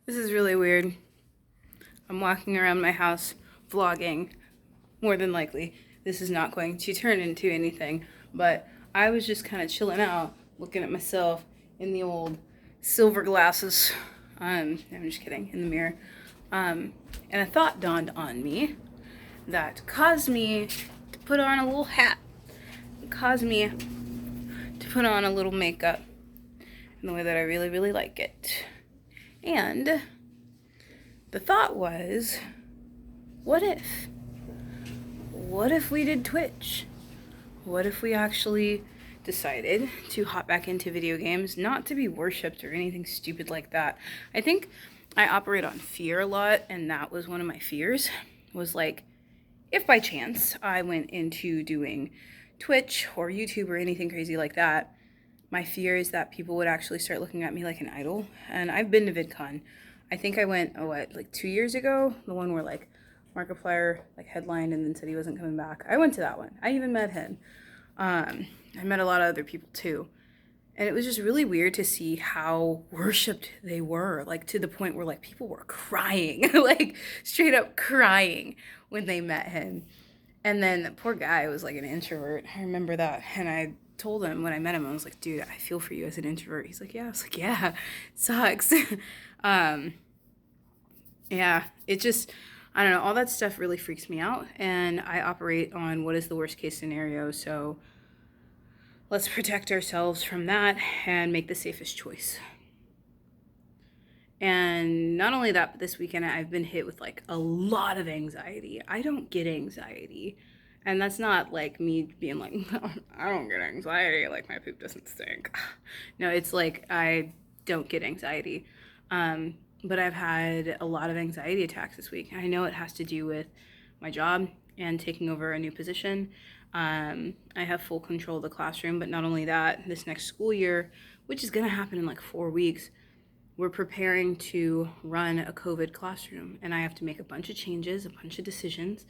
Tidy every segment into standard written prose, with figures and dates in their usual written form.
This is really weird. I'm walking around my house vlogging. More than likely, this is not going to turn into anything, but I was just kind of chilling out, looking at myself in the old silver glasses. I'm just kidding, in the mirror. And a thought dawned on me that caused me to put on a little hat. It caused me to put on a little makeup in the way that I really, really like it. And the thought was, what if? What if we did Twitch? What if we actually decided to hop back into video games, not to be worshipped or anything stupid like that? I think I operate on fear a lot, and that was one of my fears, was like, if by chance I went into doing Twitch or YouTube or anything crazy like that, my fear is that people would actually start looking at me like an idol. And I've been to VidCon. I think I went, like 2 years ago? The one where like Markiplier like headlined and then said he wasn't coming back. I went to that one. I even met him. I met a lot of other people too. And it was just really weird to see how worshipped they were, like to the point where like people were crying, like straight up crying when they met him. And then the poor guy was like an introvert. I remember that. And I told him when I met him, I was like, dude, I feel for you as an introvert. He's like, yeah. I was like, yeah, it sucks. um, yeah, it just, I don't know, all that stuff really freaks me out. And I operate on what is the worst case scenario. So let's protect ourselves from that and make the safest choice. And not only that, but this weekend I've been hit with like a lot of anxiety. I don't get anxiety. And that's not like me being like, I don't get anxiety, like my poop doesn't stink. No, it's like I don't get anxiety. But I've had a lot of anxiety attacks this week. I know it has to do with my job and taking over a new position. I have full control of the classroom, but not only that, this next school year, which is going to happen in like 4 weeks, we're preparing to run a COVID classroom, and I have to make a bunch of changes, a bunch of decisions,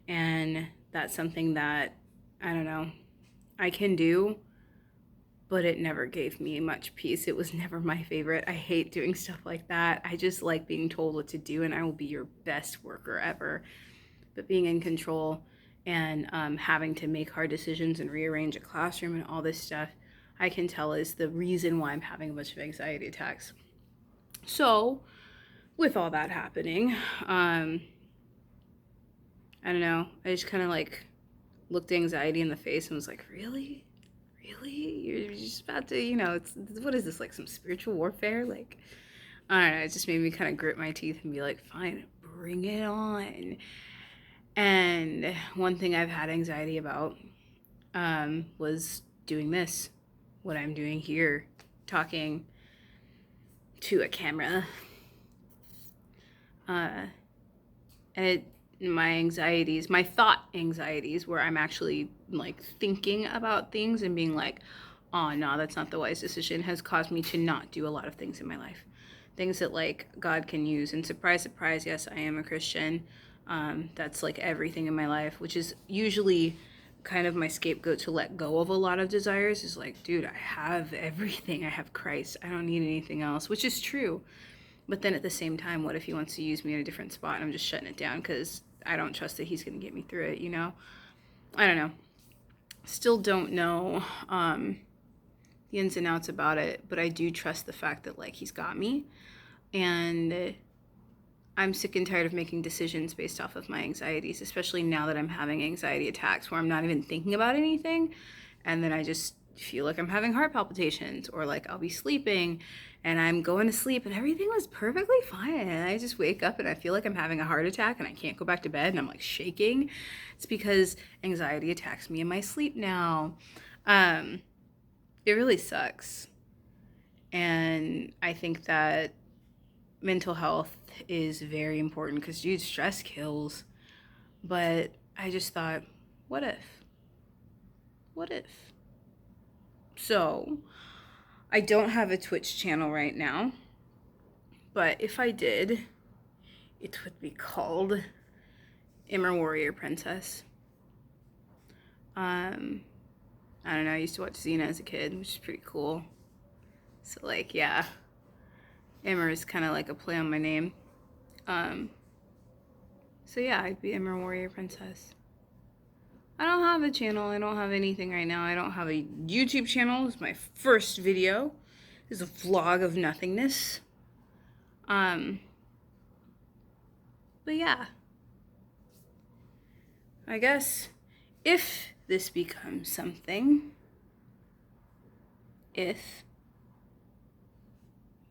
and that's something that, I don't know, I can do, but it never gave me much peace. It was never my favorite. I hate doing stuff like that. I just like being told what to do, and I will be your best worker ever. But being in control and having to make hard decisions and rearrange a classroom and all this stuff, I can tell is the reason why I'm having a bunch of anxiety attacks. So, with all that happening, I don't know. I just kind of like looked anxiety in the face and was like, really? Really? You're just about to, it's what is this, like some spiritual warfare? Like, I don't know. It just made me kind of grit my teeth and be like, fine, bring it on. And one thing I've had anxiety about was doing this, what I'm doing here, talking to a camera. And my anxieties, my thought anxieties, where I'm actually like thinking about things and being like, oh no, that's not the wise decision, has caused me to not do a lot of things in my life. Things that like God can use. And surprise, surprise, yes, I am a Christian. That's like everything in my life, which is usually kind of my scapegoat to let go of a lot of desires. Is like, dude, I have everything. I have Christ. I don't need anything else, which is true. But then at the same time, what if he wants to use me in a different spot and I'm just shutting it down because I don't trust that he's going to get me through it, you know? I don't know. Still don't know the ins and outs about it, but I do trust the fact that, like, he's got me. And I'm sick and tired of making decisions based off of my anxieties, especially now that I'm having anxiety attacks where I'm not even thinking about anything. And then I just feel like I'm having heart palpitations, or like I'll be sleeping and I'm going to sleep and everything was perfectly fine. And I just wake up and I feel like I'm having a heart attack and I can't go back to bed and I'm like shaking. It's because anxiety attacks me in my sleep now. It really sucks. And I think that mental health is very important because, dude, stress kills. But I just thought, what if? What if? So, I don't have a Twitch channel right now, but if I did, it would be called Immer Warrior Princess. I don't know, I used to watch Xena as a kid, which is pretty cool. So, like, yeah, Immer is kind of like a play on my name. So yeah, I'd be Immer Warrior Princess. I don't have a channel. I don't have anything right now. I don't have a YouTube channel. This is my first video. This is a vlog of nothingness. But yeah. I guess if this becomes something, if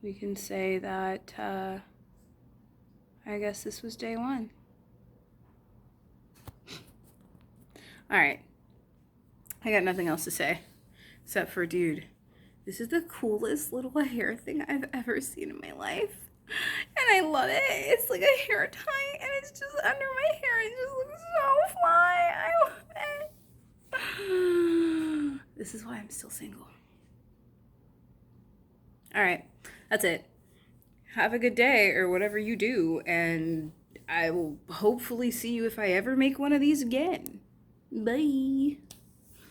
we can say that, I guess this was day one. Alright. I got nothing else to say. Except for, dude, this is the coolest little hair thing I've ever seen in my life. And I love it. It's like a hair tie, and it's just under my hair. It just looks so fly. I love it. This is why I'm still single. Alright. That's it. Have a good day, or whatever you do, and I will hopefully see you if I ever make one of these again. Bye.